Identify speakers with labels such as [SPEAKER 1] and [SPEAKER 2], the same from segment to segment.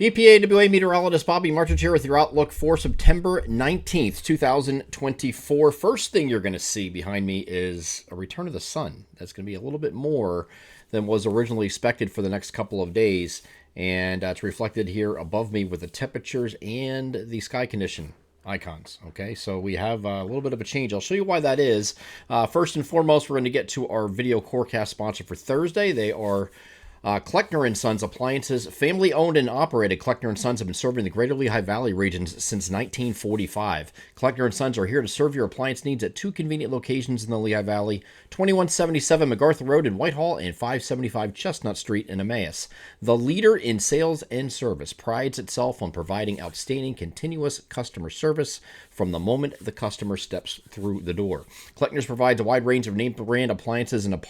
[SPEAKER 1] EPA WA meteorologist Bobby Martich here with your outlook for September 19th, 2024. First thing you're going to see behind me is a return of the sun. That's going to be a little bit more than was originally expected for the next couple of days. And it's reflected here above me with the temperatures and the sky condition icons. Okay, so we have a little bit of a change. I'll show you why that is. First and foremost, we're going to get to our video Corecast sponsor for Thursday. They are Kleckner & Sons Appliances, family-owned and operated. Kleckner & Sons have been serving the Greater Lehigh Valley regions since 1945. Kleckner & Sons are here to serve your appliance needs at two convenient locations in the Lehigh Valley, 2177 MacArthur Road in Whitehall and 575 Chestnut Street in Emmaus. The leader in sales and service prides itself on providing outstanding continuous customer service from the moment the customer steps through the door. Kleckner's provides a wide range of name brand appliances and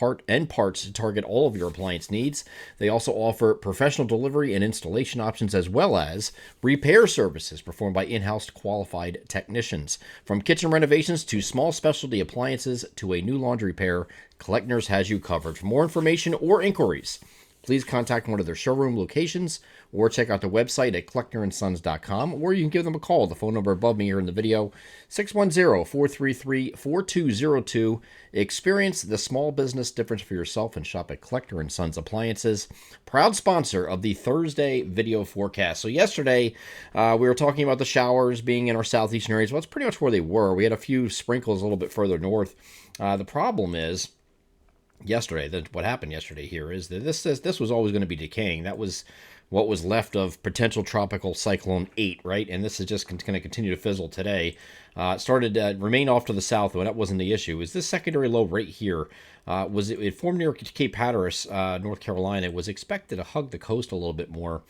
[SPEAKER 1] parts to target all of your appliance needs. They also offer professional delivery and installation options as well as repair services performed by in-house qualified technicians. From kitchen renovations to small specialty appliances to a new laundry repair, Kleckner's has you covered. For more information or inquiries, please contact one of their showroom locations or check out their website at klecknerandsons.com, or you can give them a call. The phone number above me here in the video, 610-433-4202. Experience the small business difference for yourself and shop at Kleckner & Sons Appliances, proud sponsor of the Thursday video forecast. So yesterday, we were talking about the showers being in our southeastern areas. Well, that's pretty much where they were. We had a few sprinkles a little bit further north. The problem is, what happened yesterday here is that this was always going to be decaying. That was what was left of potential tropical cyclone 8, right? And this is just going to continue to fizzle today. It started remain off to the south, but that wasn't the issue. Is this secondary low right here? It formed near Cape Hatteras, North Carolina. It was expected to hug the coast a little bit more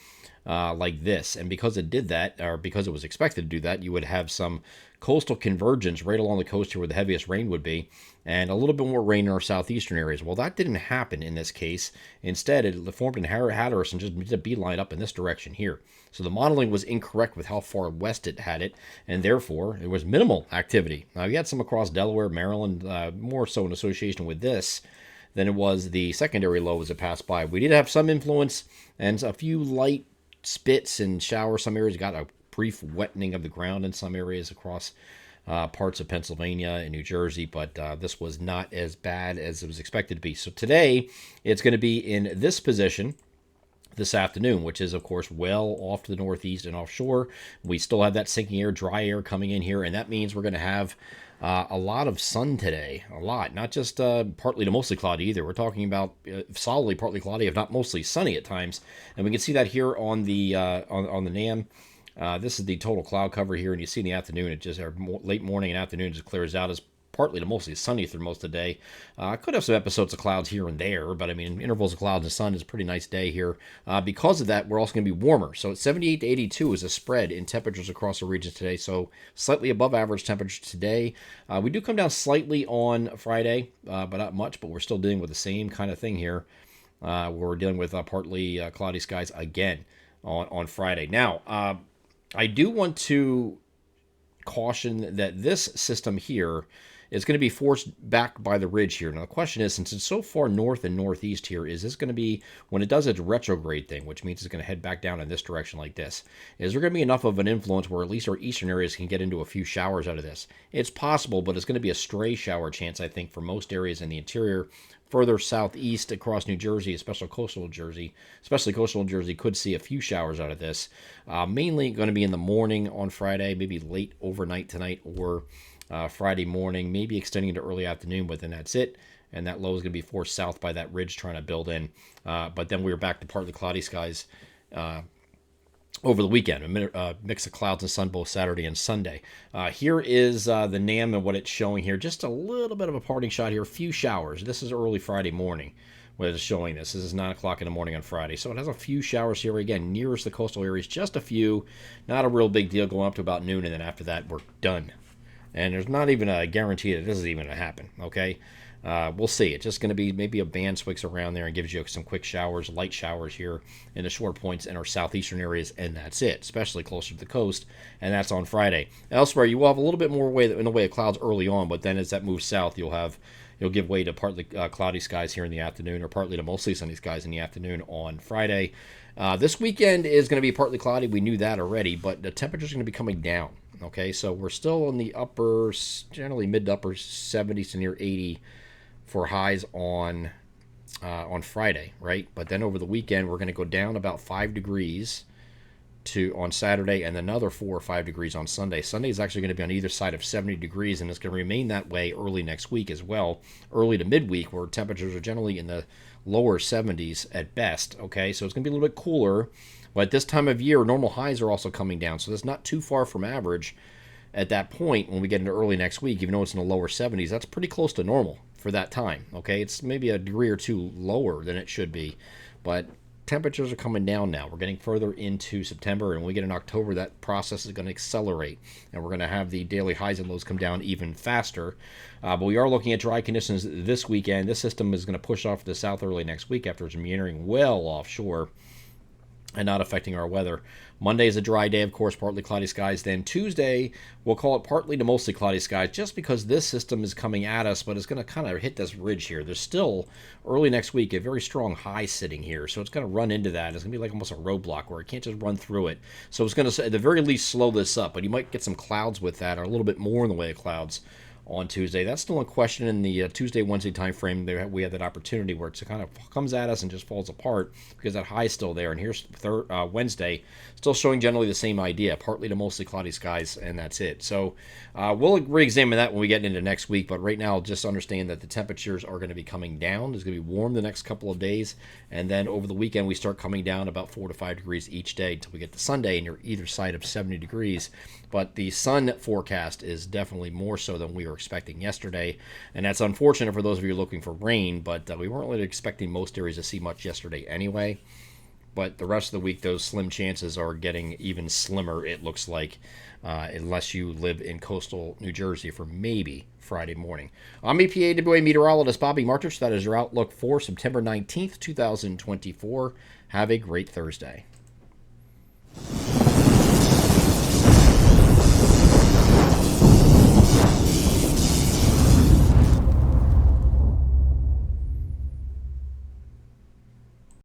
[SPEAKER 1] like this. And because it did that, or because it was expected to do that, you would have some coastal convergence right along the coast here where the heaviest rain would be, and a little bit more rain in our southeastern areas. Well, that didn't happen in this case. Instead, it formed in Hatteras and just did a beeline up in this direction here. So the modeling was incorrect with how far west it had it, and therefore it was minimal activity. Now, you had some across Delaware, Maryland, more so in association with this than it was the secondary low as it passed by. We did have some influence and a few light spits and showers. Some areas got a brief wetting of the ground in some areas across parts of Pennsylvania and New Jersey, but this was not as bad as it was expected to be. So today, it's going to be in this position this afternoon, which is, of course, well off to the northeast and offshore. We still have that sinking air, dry air coming in here, and that means we're going to have a lot of sun today. A lot. Not just partly to mostly cloudy either. We're talking about solidly partly cloudy, if not mostly sunny at times. And we can see that here on the on the NAM. This is the total cloud cover here, and you see in the afternoon, it just late morning and afternoon, it just clears out as partly to mostly sunny through most of the day. Could have some episodes of clouds here and there, but I mean, intervals of clouds and sun is a pretty nice day here. Because of that, we're also going to be warmer. So 78 to 82 is a spread in temperatures across the region today. So slightly above average temperature today. We do come down slightly on Friday, but not much. But we're still dealing with the same kind of thing here. We're dealing with partly cloudy skies again on Friday. Now, I do want to caution that this system here is going to be forced back by the ridge here. Now, the question is, since it's so far north and northeast here, is this going to be, when it does its retrograde thing, which means it's going to head back down in this direction like this, is there going to be enough of an influence where at least our eastern areas can get into a few showers out of this? It's possible, but it's going to be a stray shower chance, I think, for most areas in the interior. Further southeast across New Jersey, especially coastal Jersey, could see a few showers out of this. Mainly going to be in the morning on Friday, maybe late overnight tonight or Friday morning, maybe extending into early afternoon, but then that's it. And that low is going to be forced south by that ridge trying to build in. But then we're back to partly cloudy skies over the weekend, a mix of clouds and sun both Saturday and Sunday. Here is the NAM and what it's showing here. Just a little bit of a parting shot here. A few showers. This is early Friday morning when it's showing this. This is 9 o'clock in the morning on Friday. So it has a few showers here. Again, nearest the coastal areas, just a few. Not a real big deal going up to about noon, and then after that, we're done. And there's not even a guarantee that this is even going to happen, okay? We'll see. It's just going to be maybe a band swings around there and gives you some quick showers, light showers here in the short points in our southeastern areas, and that's it, especially closer to the coast, and that's on Friday. Elsewhere, you will have a little bit more in the way of clouds early on, but then as that moves south, you'll give way to partly cloudy skies here in the afternoon, or partly to mostly sunny skies in the afternoon on Friday. This weekend is going to be partly cloudy. We knew that already, but the temperature's going to be coming down. Okay, so we're still in the generally mid to upper 70s to near 80 for highs on Friday, right? But then over the weekend, we're going to go down about 5 degrees on Saturday, and another 4 or 5 degrees on Sunday. Sunday is actually going to be on either side of 70 degrees, and it's going to remain that way early next week as well, early to midweek, where temperatures are generally in the lower 70s at best. Okay, so it's going to be a little bit cooler, but this time of year, normal highs are also coming down, so that's not too far from average at that point when we get into early next week. Even though it's in the lower 70s, that's pretty close to normal for that time. Okay, it's maybe a degree or two lower than it should be, but temperatures are coming down now. We're getting further into September, and when we get in October, that process is going to accelerate, and we're going to have the daily highs and lows come down even faster. But we are looking at dry conditions this weekend. This system is going to push off to the south early next week after it's meandering well offshore and not affecting our weather. Monday is a dry day, of course, partly cloudy skies. Then Tuesday, we'll call it partly to mostly cloudy skies, just because this system is coming at us, but it's going to kind of hit this ridge here. There's still, early next week, a very strong high sitting here, so it's going to run into that. It's going to be like almost a roadblock where it can't just run through it. So it's going to, at the very least, slow this up, but you might get some clouds with that, or a little bit more in the way of clouds on Tuesday. That's still a question in the Tuesday, Wednesday time frame. We have that opportunity where it kind of comes at us and just falls apart because that high is still there. And here's Wednesday, still showing generally the same idea, partly to mostly cloudy skies, and that's it. So we'll re-examine that when we get into next week. But right now, just understand that the temperatures are going to be coming down. It's going to be warm the next couple of days. And then over the weekend, we start coming down about 4 to 5 degrees each day until we get to Sunday, and you're either side of 70 degrees. But the sun forecast is definitely more so than we were expecting yesterday, and that's unfortunate for those of you looking for rain, but we weren't really expecting most areas to see much yesterday anyway. But the rest of the week, those slim chances are getting even slimmer, it looks like, unless you live in coastal New Jersey for maybe Friday morning. I'm EPA WA meteorologist Bobby Martich. That is your outlook for September 19th, 2024. Have a great Thursday.